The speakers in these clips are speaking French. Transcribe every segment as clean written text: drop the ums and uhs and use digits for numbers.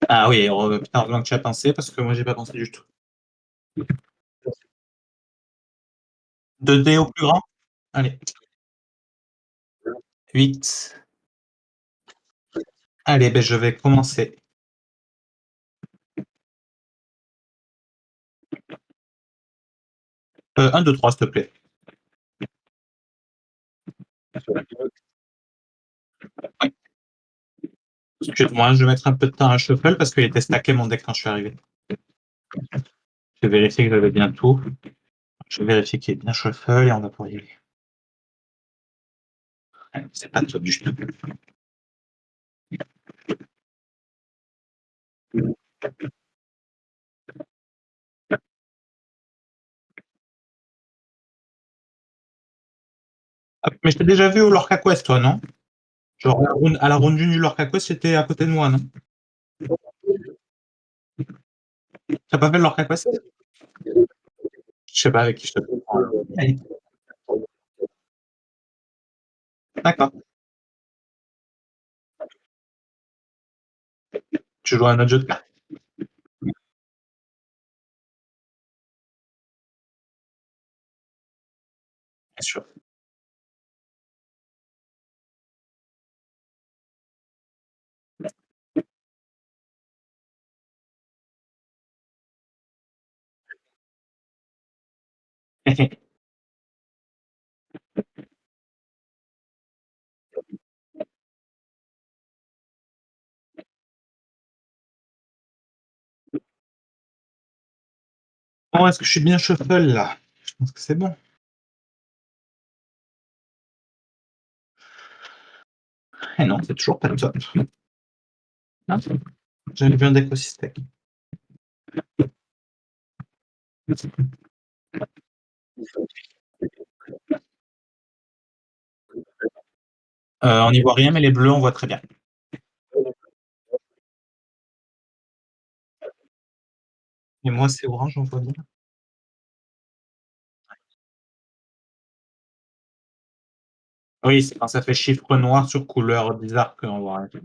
Ah oui, putain, heureusement que tu as pensé parce que moi, j'ai pas pensé du tout. 2 dés au plus grand? Allez, 8. Allez, beh, je vais commencer. 1, 2, 3, s'il te plaît. Oui. Excuse-moi, je vais mettre un peu de temps à shuffle parce qu'il était stacké mon deck quand je suis arrivé. Je vais vérifier que j'avais bien tout. Je vais vérifier qu'il est bien shuffle et on va pouvoir y aller. Allez, c'est pas top du tout. Ah, mais je t'ai déjà vu au Lorca Quest, toi, non? Genre à la ronde 1 du Lorca Quest, c'était à côté de moi, non? T'as pas fait le Lorca Quest? Je sais pas avec qui je te confonds alors. Allez, d'accord. Tu joues à un autre jeu de cartes? Bien sûr. Bon, est-ce que je suis bien shuffle là? Je pense que c'est bon. Eh non, c'est toujours pas top. Non, j'avais vu un deck aussi steak. On n'y voit rien, mais les bleus, on voit très bien. Et moi, c'est orange, on voit bien. Oui, c'est quand ça fait chiffre noir sur couleur bizarre qu'on voit rien.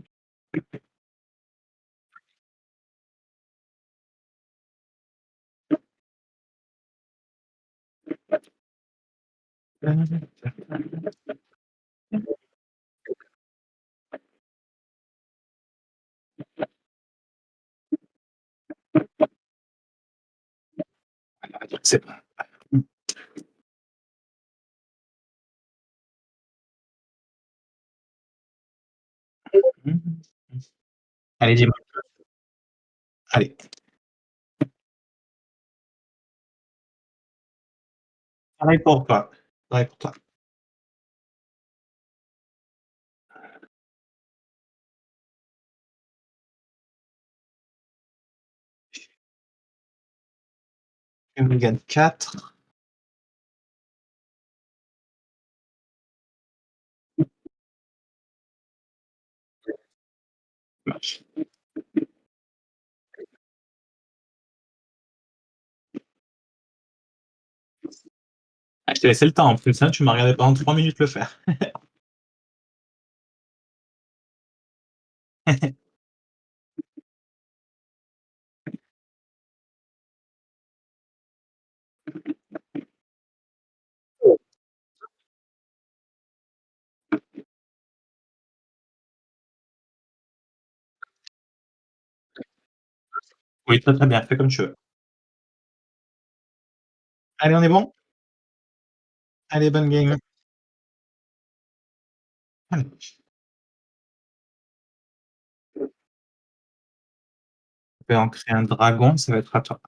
C'est bon. Allez, dis-moi. Allez, pareil pour toi. Pareil pour toi. Tu me gagnes 4. Marche. Ah, je t'ai laissé le temps en plus, hein, tu m'as regardé pendant 3 minutes le faire. Oui, très, très bien, fais comme tu veux. Allez, on est bon? Allez, bonne game. Allez, je vais en créer un dragon, ça va être à toi.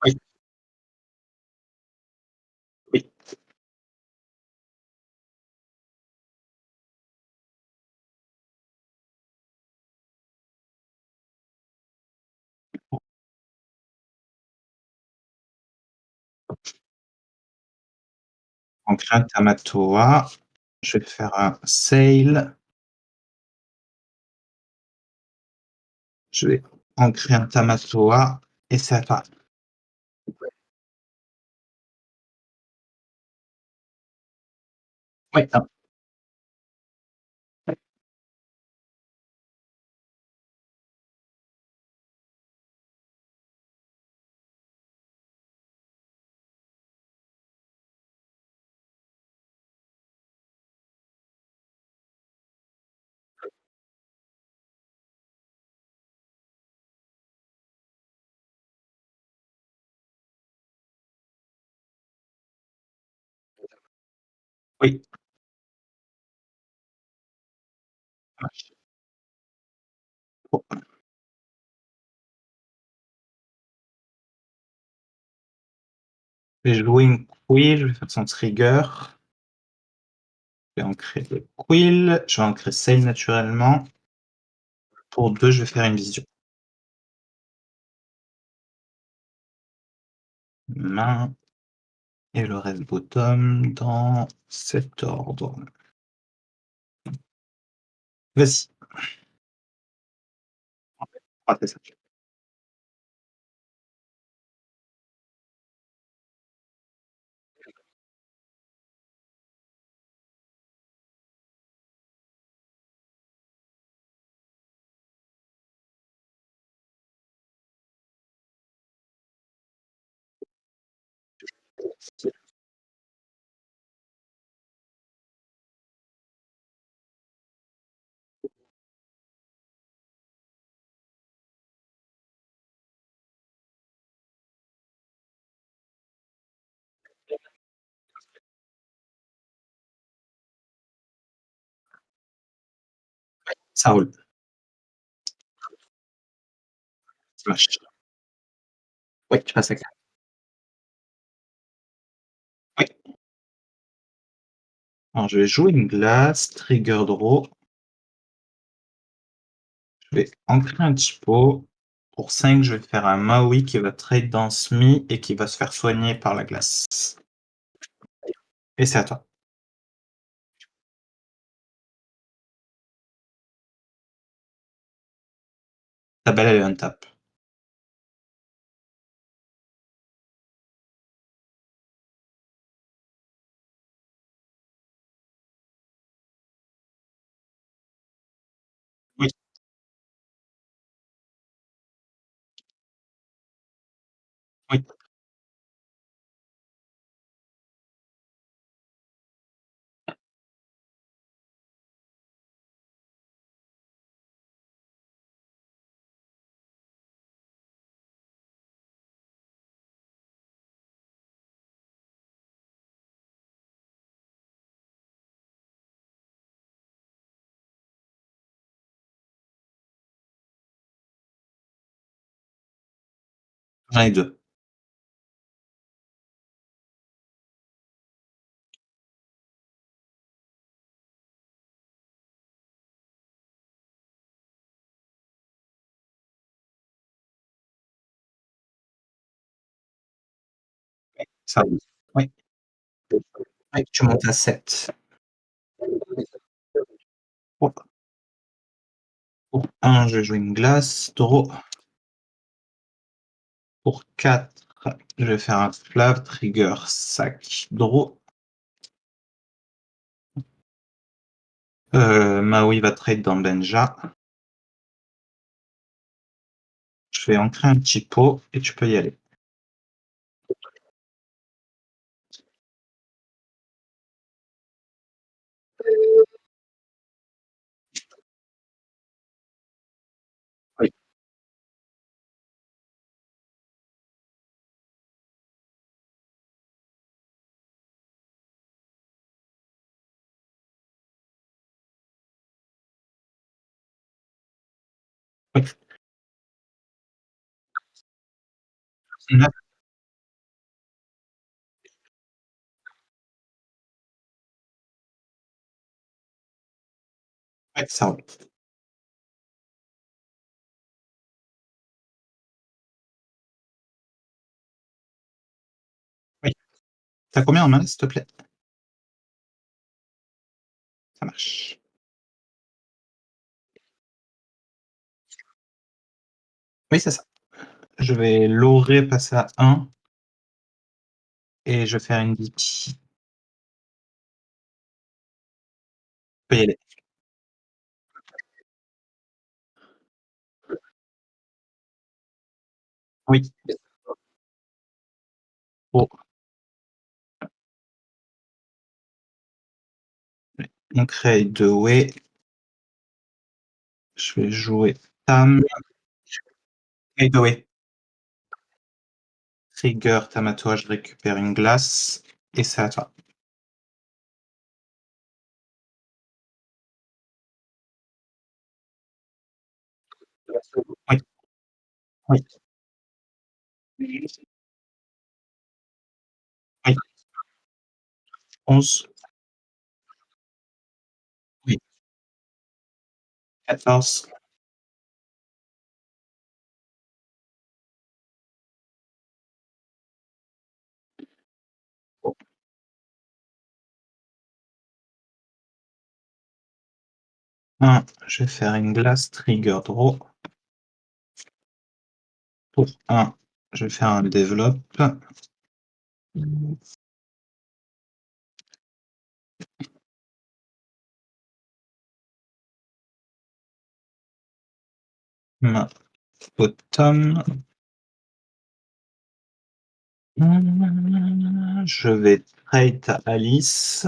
Oui, oui. On crée un Tamatoa. Je vais faire un Sail. Je vais en créer un Tamatoa. et c'est à toi. Oui, oui, ça marche. Bon, je vais jouer une quill, je vais faire son trigger, je vais ancrer le quill, je vais ancrer Sail naturellement. Pour 2, je vais faire une vision. Main et le reste bottom dans cet ordre. Vas-y. Ah, c'est ça. Ça roule. Ça marche. Oui, tu passes à clair. Oui. Alors je vais jouer une glace, trigger draw. Je vais ancrer un petit pot. Pour 5, je vais faire un Maui qui va trade dans Smi et qui va se faire soigner par la glace. Et c'est à toi. Ta belle, elle est untap. Oui, oui, j'en ai 2. Ça roule. Oui, oui, tu montes à 7. Pour 1, je vais jouer une glace. Draw. Pour 4, je vais faire un flav, trigger, sac, draw. Maui va trade dans Benja. Je vais ancrer un petit pot et tu peux y aller. Oui, oui. 9, ouais, ça roule. Oui. Tu as combien en main, s'il te plaît? Ça marche. Oui, c'est ça. Je vais Loré passer à 1 et je vais faire une Viti. Peut y aller. Oui. Oh, on crée 2 Wei. Je vais jouer Tam et 2 Wei. Trigger, Tam à toi, je récupère une glace et c'est à toi. Oui, oui, oui. 11, oui, 14, oh, 1, je vais faire une glace, trigger draw. Pour 1, je vais faire un développe. Main bottom. Je vais trade Alice.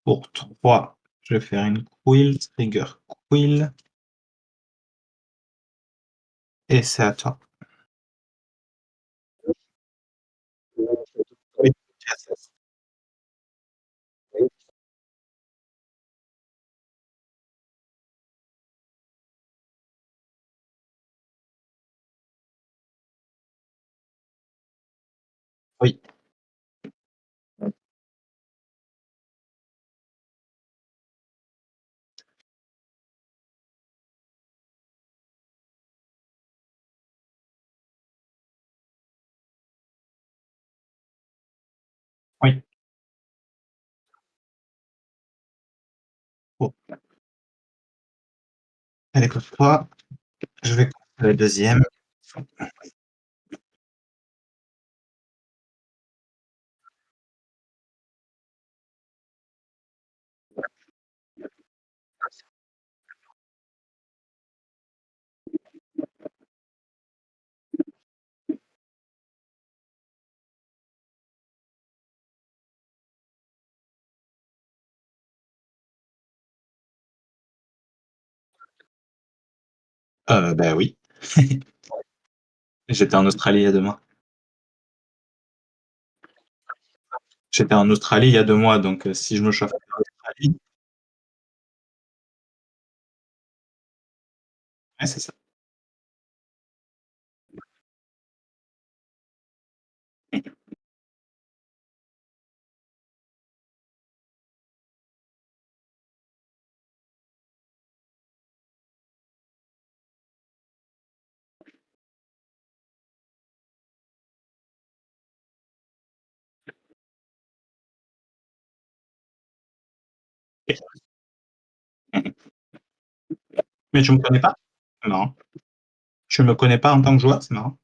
Pour 3, je vais faire une quill, trigger quill et c'est à toi. Oui, yes. Oui, oui. Bon, allez pour toi, je vais compter la deuxième. Bah oui. J'étais en Australie il y a 2 mois. J'étais en Australie il y a 2 mois, donc si je me chauffe en Australie, ouais, c'est ça. Mais tu me connais pas? C'est marrant. Tu me connais pas en tant que joueur? C'est marrant.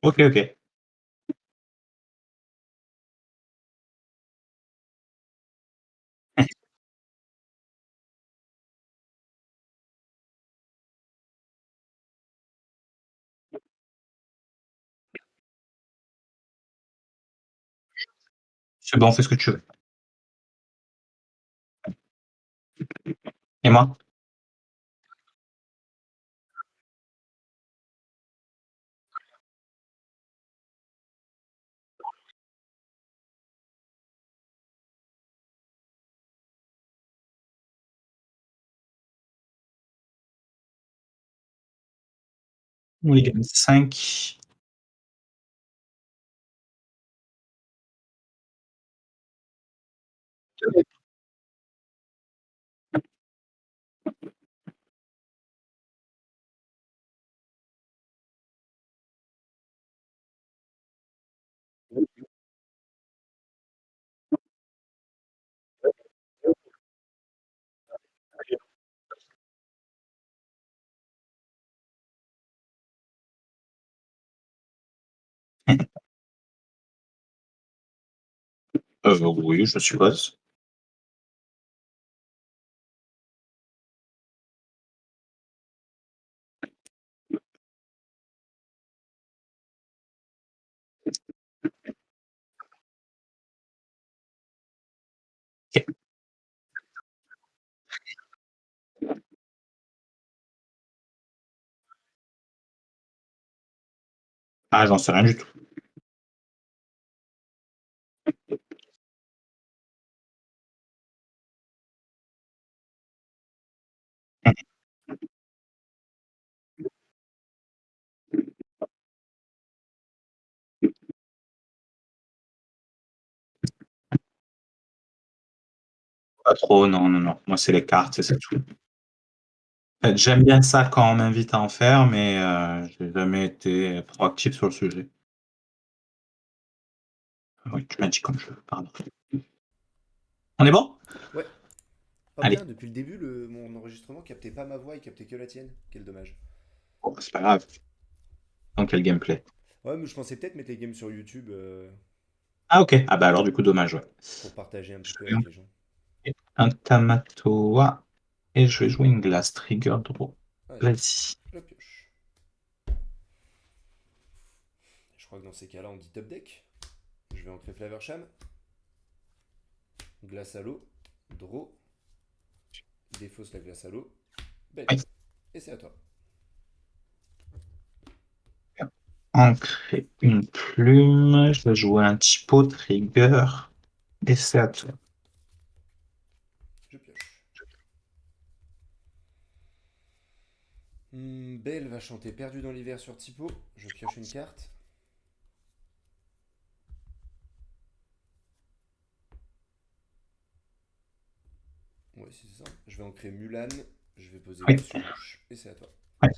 OK, OK. C'est bon, fais ce que tu veux. Et moi? On gagne 5. Oui, je suppose. OK. Ah, j'en sais rien du tout. Mmh. Pas trop, non, non, non. Moi, c'est les cartes et c'est tout. En fait, j'aime bien ça quand on m'invite à en faire, mais j'ai jamais été proactif sur le sujet. Oui, tu m'as dit comme je veux, pardon. On est bon? Ouais. Oh Allez. bien, depuis le début, mon enregistrement captait pas ma voix, il captait que la tienne. Quel dommage. Bon, bah, c'est pas grave. Dans quel gameplay? Ouais, mais je pensais peut-être mettre les games sur YouTube Ah, OK. Ah bah, alors du coup, dommage, ouais. pour partager un petit Je peu vais avec les gens. envoyer un Tamatoa et je vais jouer une glace trigger draw. Allez, Vas-y. je pioche. Je crois que dans ces cas-là, on dit top deck. Je vais ancrer Flaversham, glace à l'eau, draw, défausse la glace à l'eau, belle. Oui. Et c'est à toi. Ancrer une plume. Je vais jouer un typo trigger et c'est à toi. Je pioche. Belle va chanter perdu dans l'hiver sur typo. Je pioche une carte. Ouais, c'est ça. Je vais ancrer Mulan. Je vais poser Oui. Bossuche. Et c'est à toi. Oui.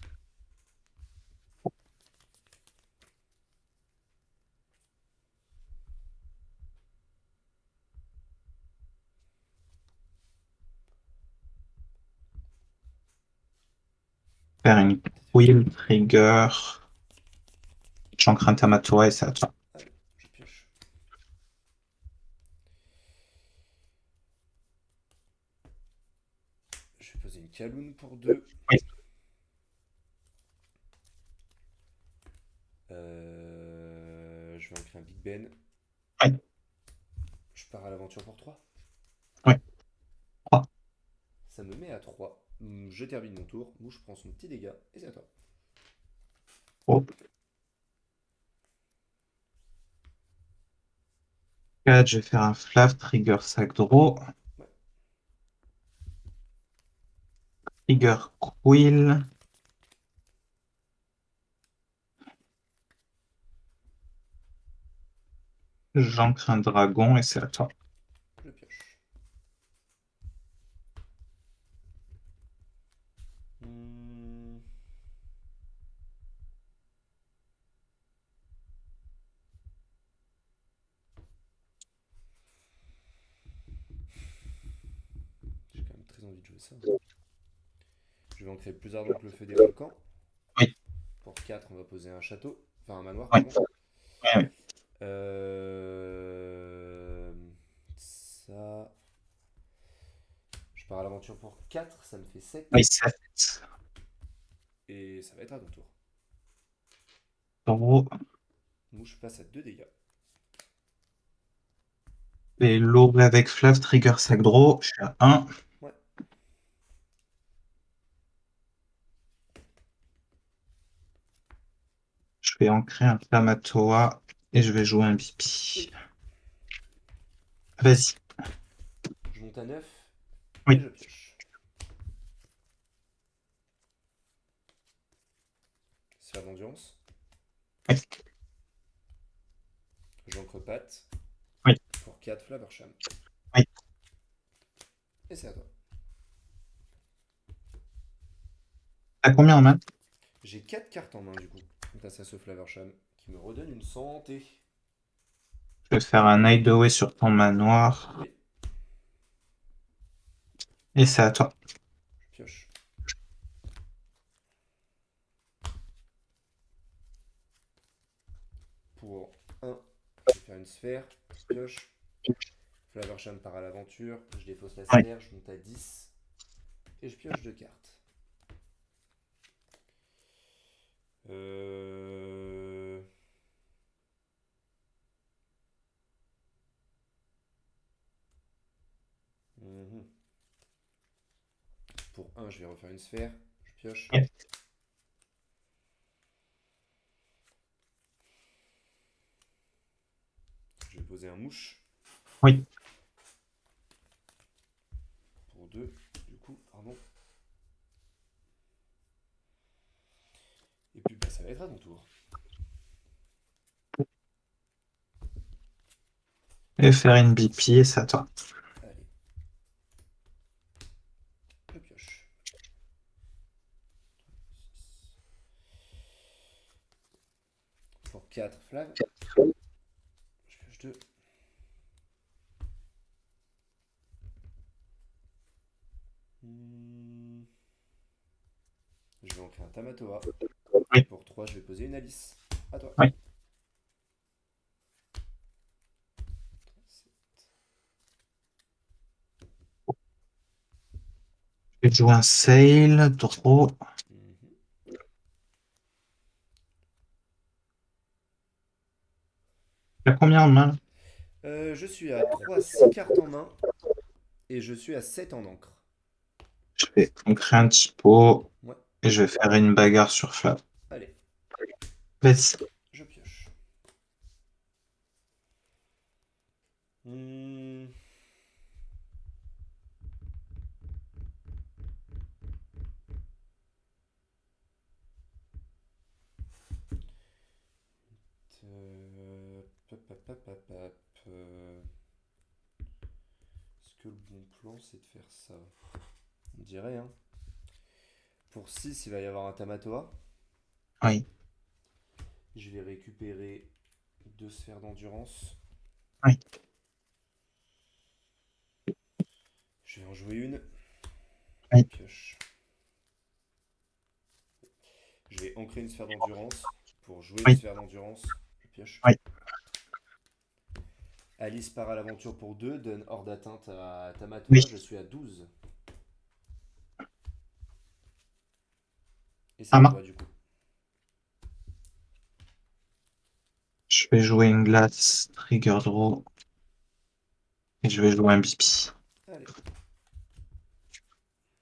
Faire une quill trigger. J'ancre un Tamatoa et c'est à toi. Allez, je pioche. Je vais poser une Kaloun pour 2. Oui. Je vais ancrer un Big Ben. Oui. Je pars à l'aventure pour 3. Oui. 3. Ça me met à 3. Je termine mon tour. Mouche prend son petit dégât. Et c'est à toi. Oh. 4, je vais faire un flav trigger sac draw. Ouais. Trigger quill. J'ancre un dragon et c'est à toi. Je pioche. Hmm, J'ai quand même très envie de jouer ça. Je vais ancrer plus ardent que le feu des volcans. Oui. Pour 4, on va poser un château. Enfin, un manoir, Oui. pardon. Oui. Oui. Ça. Je pars à l'aventure pour 4. Ça me fait 7. Oui, 7. Et ça va être à ton tour. Draw. Mouche passe à 2 dégâts. Et l'aube avec flav trigger sac draw. Je suis à 1. Ouais. Je vais ancrer un Tamatoa et je vais jouer un Bipi. Oui. Vas-y. Je monte à 9. Et Oui. je pioche. Sphère d'endurance. Oui. J'ancre patte. Oui. Pour 4, Flaversham. Oui. Et c'est à toi. T'as combien en main? J'ai 4 cartes en main du coup. Grâce à ce Flaversham. Qui me redonne une santé. Je vais faire un Hideaway sur ton manoir. Oui. Et c'est à toi. Je pioche. Pour sphère, pioche. Flaversham part à l'aventure, je défausse la Oui. sphère, je monte à 10 et je pioche 2 cartes. Euh... mhm. Pour 1, je vais refaire une sphère, je pioche. Oui. Je vais poser un mouche. Oui. Pour 2, du coup, pardon. Et puis bah, ça va être à ton tour. Et faire une BP, et c'est à toi. Allez. Je pioche. Pour 4, flag. Je pioche 2. Je vais en créer un Tamatoa. Oui. Pour 3, je vais poser une Alice. À toi. Oui. Je vais jouer un Sail, draw. Mhm. Il y a combien en main? Je suis à 6 cartes en main et je suis à 7 en encre. Je vais en créer un typo Ouais, et je vais faire une bagarre sur Flav. allez, Vas-y. je pioche. Hmm. Pop, pop, pop, pop, pop. Est-ce que le bon plan c'est de faire ça? On dirait, hein. Pour 6, il va y avoir un Tamatoa. Oui. Je vais récupérer 2 sphères d'endurance. Oui. Je vais en jouer une. Je Oui. pioche. Je vais ancrer une sphère d'endurance. Pour jouer une Oui. sphère d'endurance, je pioche. Oui. Alice part à l'aventure pour 2, donne hors d'atteinte à Oui. Tamatoa. Je suis à 12. Et c'est À à main. toi du coup. Je vais jouer une glace, trigger draw. Et je vais jouer un BP. Allez,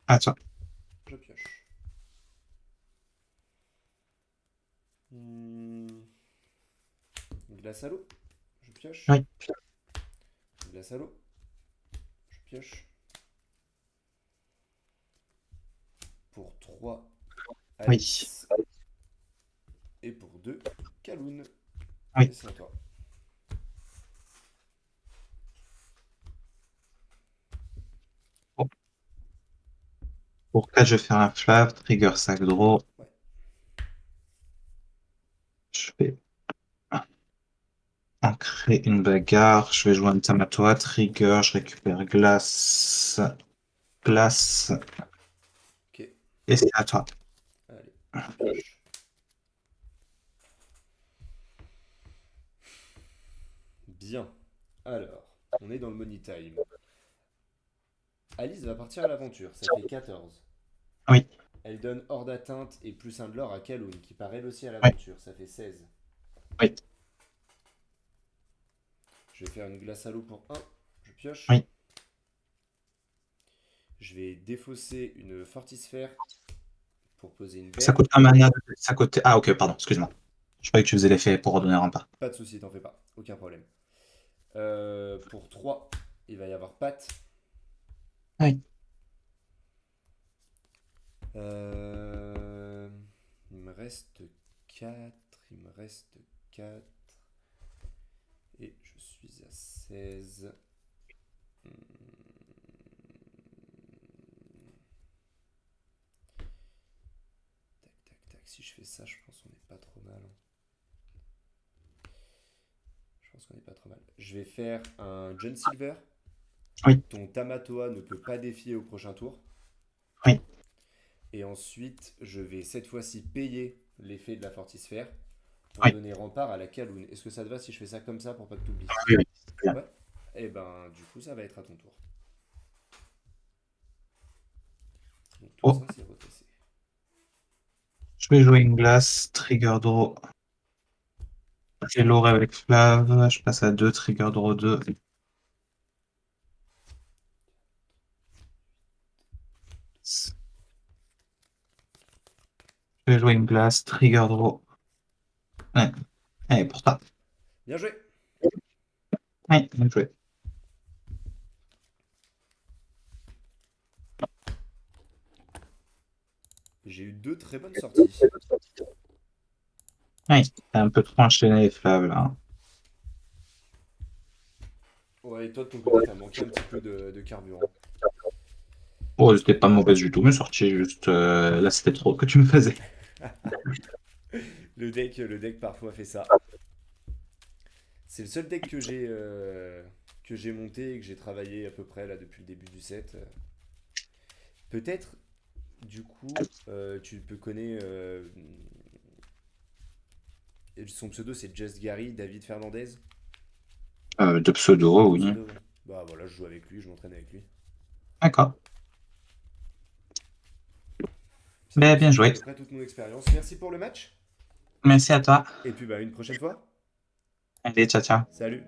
À toi. je pioche. Hmm. Glace à l'eau, je pioche. Oui. Glace à l'eau, je pioche. Pour 3, Oui. Alice. Et pour 2, Kaloun. Oui. Et c'est à toi. Bon. Pour 4, je vais faire un Flav, trigger sac draw. Ouais. Je vais ancrer une bagarre. Je vais jouer un Tamatoa, trigger. Je récupère glace. Glace. Ok, Et c'est à toi. allez, je pioche. Bien. Alors, on est dans le money time. Alice va partir à l'aventure, ça fait 14. Oui. Elle donne hors d'atteinte et plus un de l'or à Kaloun, qui part elle aussi à Oui. l'aventure, ça fait 16. Oui. Je vais faire une glace à l'eau pour 1, je pioche. Oui. Je vais défausser une fortisphère pour poser une Ça berle. coûte un mana. Ça coûte... Ah, ok, pardon, excuse-moi. Je croyais que tu faisais l'effet pour redonner un pas. Pas de soucis, t'en fais pas, aucun problème. Pour 3, il va y avoir Pat. Oui. Euh, Il me reste 4. Il me reste 4. Et je suis à 16. Hmm. Tac, tac, tac. Si je fais ça, je pense qu'on est pas trop mal, hein. Je pense qu'on est pas trop mal. Je vais faire un John Silver. Oui. Ton Tamatoa ne peut pas défier au prochain tour. Oui. Et ensuite, je vais cette fois-ci payer l'effet de la fortisphère pour Oui, donner rempart à la Kaloun. Est-ce que ça te va si je fais ça comme ça pour pas que tu oublies? oui, oui, c'est très bien. Ouais. Et ben, du coup, ça va être à ton tour. Donc tout Oh, ça, c'est retassé. je vais jouer une glace, trigger draw. J'ai l'oré avec Flav, je passe à 2, trigger draw 2. Je vais jouer une glace, trigger draw. Ouais, allez, pour toi. Bien joué! Ouais, bien joué. J'ai eu deux très bonnes sorties. Ouais, t'as un peu trop enchaîné, Flav, là. Ouais, et toi de ton côté, t'as manqué un petit peu de carburant. Oh, c'était pas mauvaise du tout, mais sorti juste. Là, c'était trop que tu me faisais. Le deck parfois fait ça. C'est le seul deck que j'ai monté et que j'ai travaillé à peu près là depuis le début du set. Peut-être, du coup, tu peux connaître. Son pseudo c'est Just Gary, David Fernandez. De pseudo, De oui. pseudo, ouais. Bah voilà, je joue avec lui, je m'entraîne avec lui. D'accord. Ça Ben, bien constitue à joué. peu près toute mon expérience. Merci pour le match. Merci à toi. Et puis bah une prochaine fois. Allez, ciao, ciao. Salut.